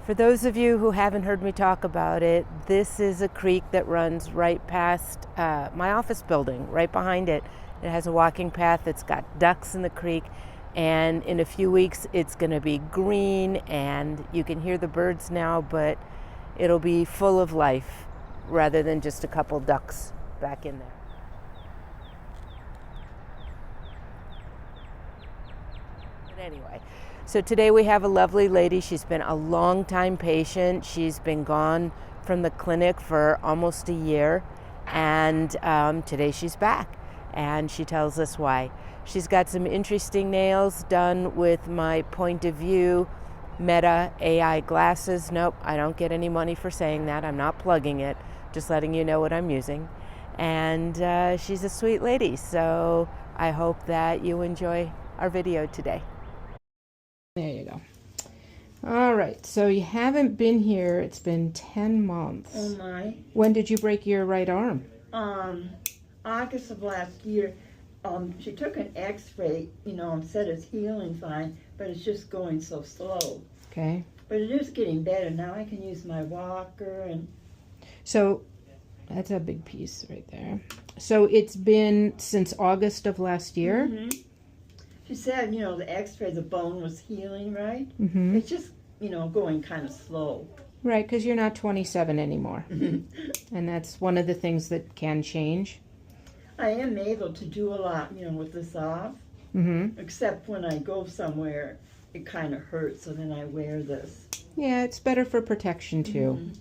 For those of you who haven't heard me talk about it, this is a creek that runs right past my office building, right behind it. It has a walking path. It's got ducks in the creek, and in a few weeks it's going to be green, and you can hear the birds now, but it'll be full of life rather than just a couple ducks back in there. But anyway, so today we have a lovely lady. She's been a long time patient. She's been gone from the clinic for almost a year, and today she's back, and she tells us why. She's got some interesting nails done with my Point of View Meta AI glasses. Nope, I don't get any money for saying that. I'm not plugging it, just letting you know what I'm using. And she's a sweet lady, so I hope that you enjoy our video today. There you go. All right, so you haven't been here. It's been 10 months. Oh my. When did you break your right arm? August of last year. She took an x-ray, and said it's healing fine, but it's just going so slow. Okay. But it is getting better. Now I can use my walker and... So that's a big piece right there. So it's been since August of last year? Mm-hmm. She said, the x-ray, the bone was healing, right? Mm-hmm. It's just, going kind of slow. Right, because you're not 27 anymore. And that's one of the things that can change. I am able to do a lot, with this off. Mm-hmm. Except when I go somewhere, it kind of hurts, so then I wear this. Yeah, it's better for protection, too. Mm-hmm.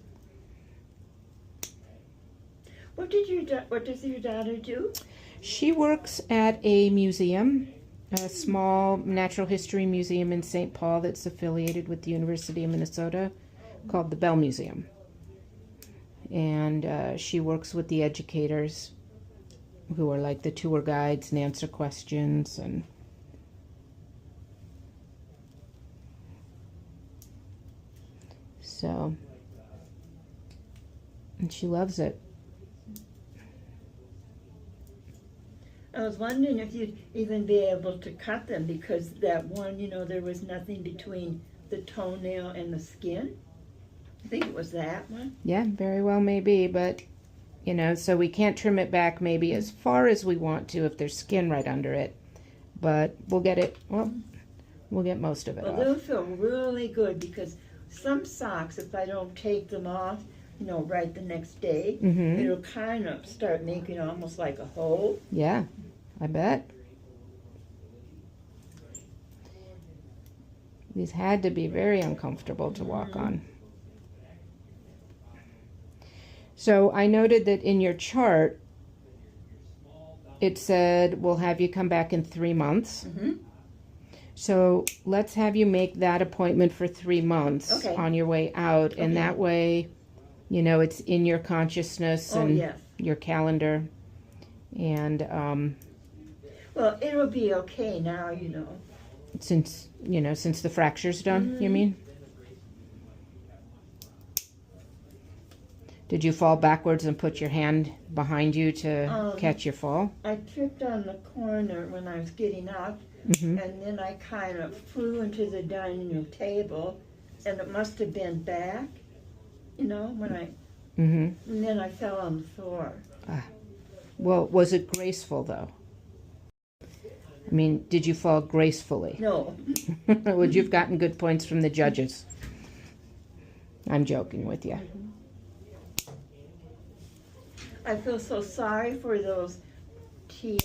What does your daughter do? She works at a museum, a small natural history museum in St. Paul that's affiliated with the University of Minnesota, called the Bell Museum. And she works with the educators who are like the tour guides and answer questions. And so, and she loves it. I was wondering if you'd even be able to cut them, because that one, there was nothing between the toenail and the skin. I think it was that one. Yeah, very well may be, but, so we can't trim it back maybe as far as we want to if there's skin right under it. But we'll get it, we'll get most of it off. They'll feel really good, because some socks, if I don't take them off, right the next day, Mm-hmm. it'll kind of start making almost like a hole. Yeah, I bet. These had to be very uncomfortable to walk on. So I noted that in your chart, it said, we'll have you come back in 3 months. Mm-hmm. So let's have you make that appointment for 3 months on your way out. Okay. And that way, it's in your consciousness and your calendar. And, well, it'll be okay now, Since the fracture's done, you mean? Did you fall backwards and put your hand behind you to catch your fall? I tripped on the corner when I was getting up, Mm-hmm. and then I kind of flew into the dining room table, and it must have been back, when I... Mm-hmm. And then I fell on the floor. Well, was it graceful, though? I mean, did you fall gracefully? No. Would you have gotten good points from the judges? I'm joking with you. I feel so sorry for those TSA,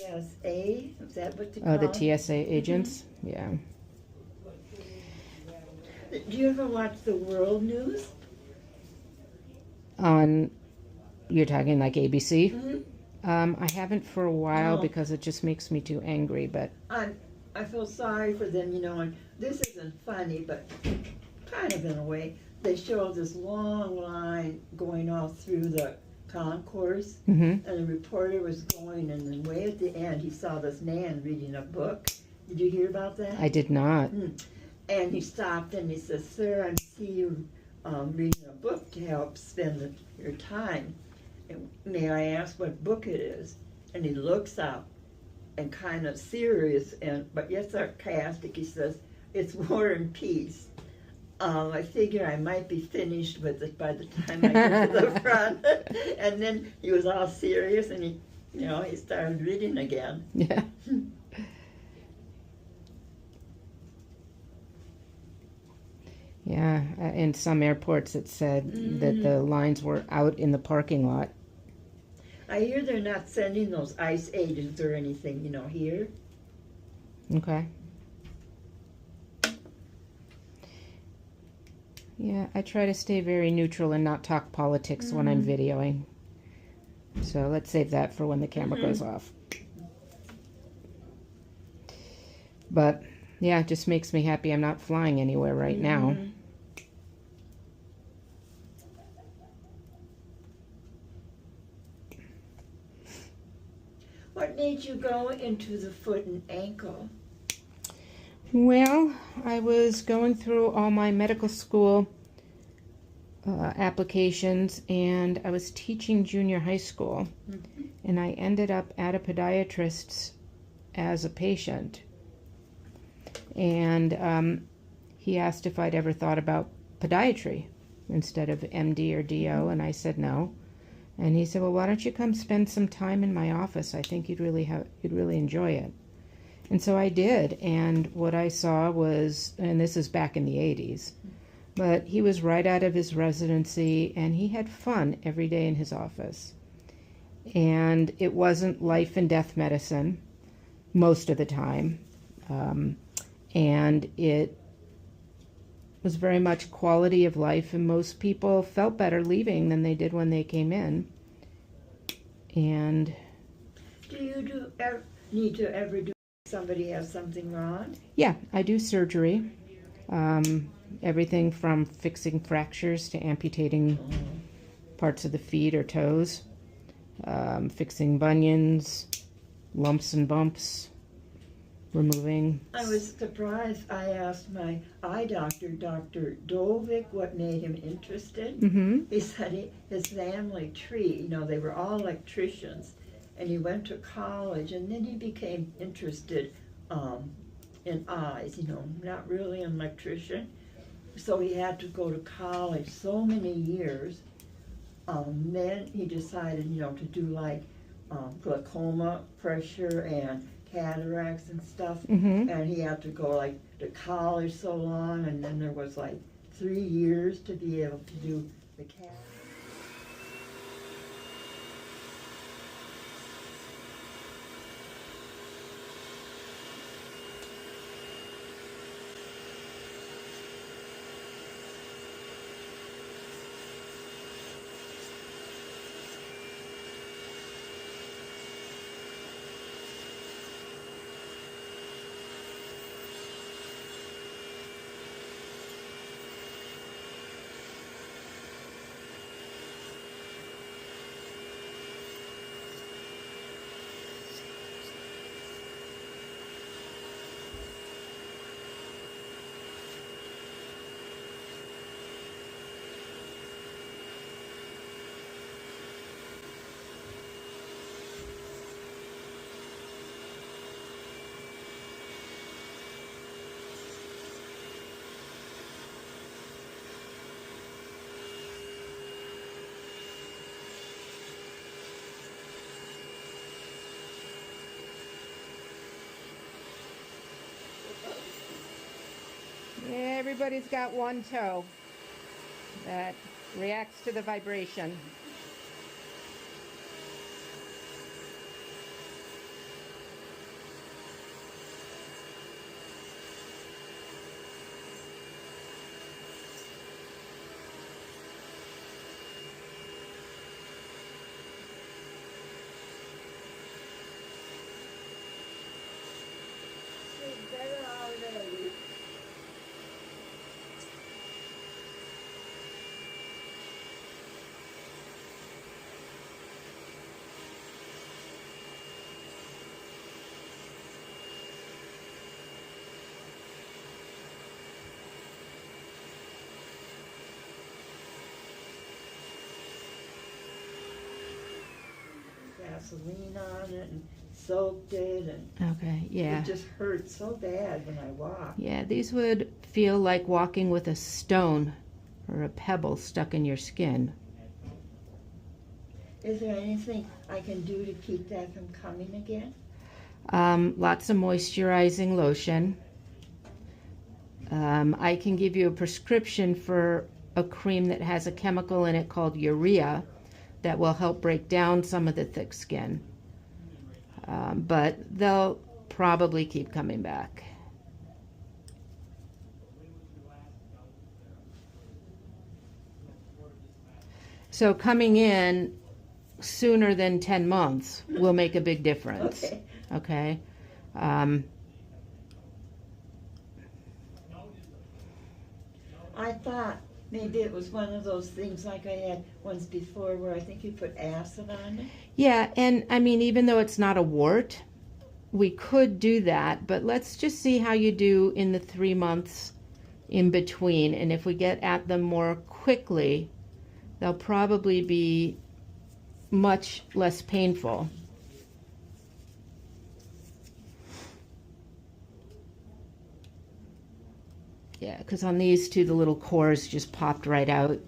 is that what they call Oh, the them? TSA agents? Yeah. Do you ever watch the world news? You're talking like ABC? Mm-hmm. I haven't for a while because it just makes me too angry, but... I feel sorry for them, and this isn't funny, but kind of in a way. They show this long line going all through the concourse, Mm-hmm. and the reporter was going, and then way at the end, he saw this man reading a book. Did you hear about that? I did not. And he stopped and he says, "Sir, I see you reading a book to help spend your time. And may I ask what book it is?" And he looks up and kind of serious, but yet sarcastic, he says, "It's War and Peace." I figure I might be finished with it by the time I get to the front. And then he was all serious, and he started reading again. Yeah. Yeah, in some airports it said that the lines were out in the parking lot. I hear they're not sending those ICE agents or anything, here. Okay. Yeah, I try to stay very neutral and not talk politics when I'm videoing. So let's save that for when the camera goes off. But yeah, it just makes me happy I'm not flying anywhere right now. What made you go into the foot and ankle? Well, I was going through all my medical school applications, and I was teaching junior high school, and I ended up at a podiatrist as a patient. And he asked if I'd ever thought about podiatry instead of MD or DO, and I said no. And he said, well, why don't you come spend some time in my office? I think you'd really enjoy it. And so I did, and what I saw was, and this is back in the 80s, but he was right out of his residency, and he had fun every day in his office. And it wasn't life and death medicine most of the time. And it was very much quality of life, and most people felt better leaving than they did when they came in. And do you need to ever do somebody has something wrong? Yeah, I do surgery. Everything from fixing fractures to amputating parts of the feet or toes, fixing bunions, lumps and bumps, removing. I was surprised. I asked my eye doctor, Dr. Dovik, what made him interested. He said his family tree, they were all electricians, and he went to college, and then he became interested in eyes, not really an electrician. So he had to go to college so many years. Then he decided, to do like glaucoma, pressure, and cataracts and stuff. And he had to go to college so long, and then there was 3 years to be able to do the cataracts. Everybody's got one toe that reacts to the vibration. It's better already. Gasoline on it, and soaked it, and Okay, yeah. it just hurt so bad when I walked. Yeah, these would feel like walking with a stone or a pebble stuck in your skin. Is there anything I can do to keep that from coming again? Lots of moisturizing lotion. I can give you a prescription for a cream that has a chemical in it called urea that will help break down some of the thick skin. But they'll probably keep coming back. So coming in sooner than 10 months will make a big difference. Okay. Okay. I thought maybe it was one of those things like I had once before where I think you put acid on it. Yeah, and I mean, even though it's not a wart, we could do that, but let's just see how you do in the 3 months in between. And if we get at them more quickly, they'll probably be much less painful. Yeah, because on these two, the little cores just popped right out.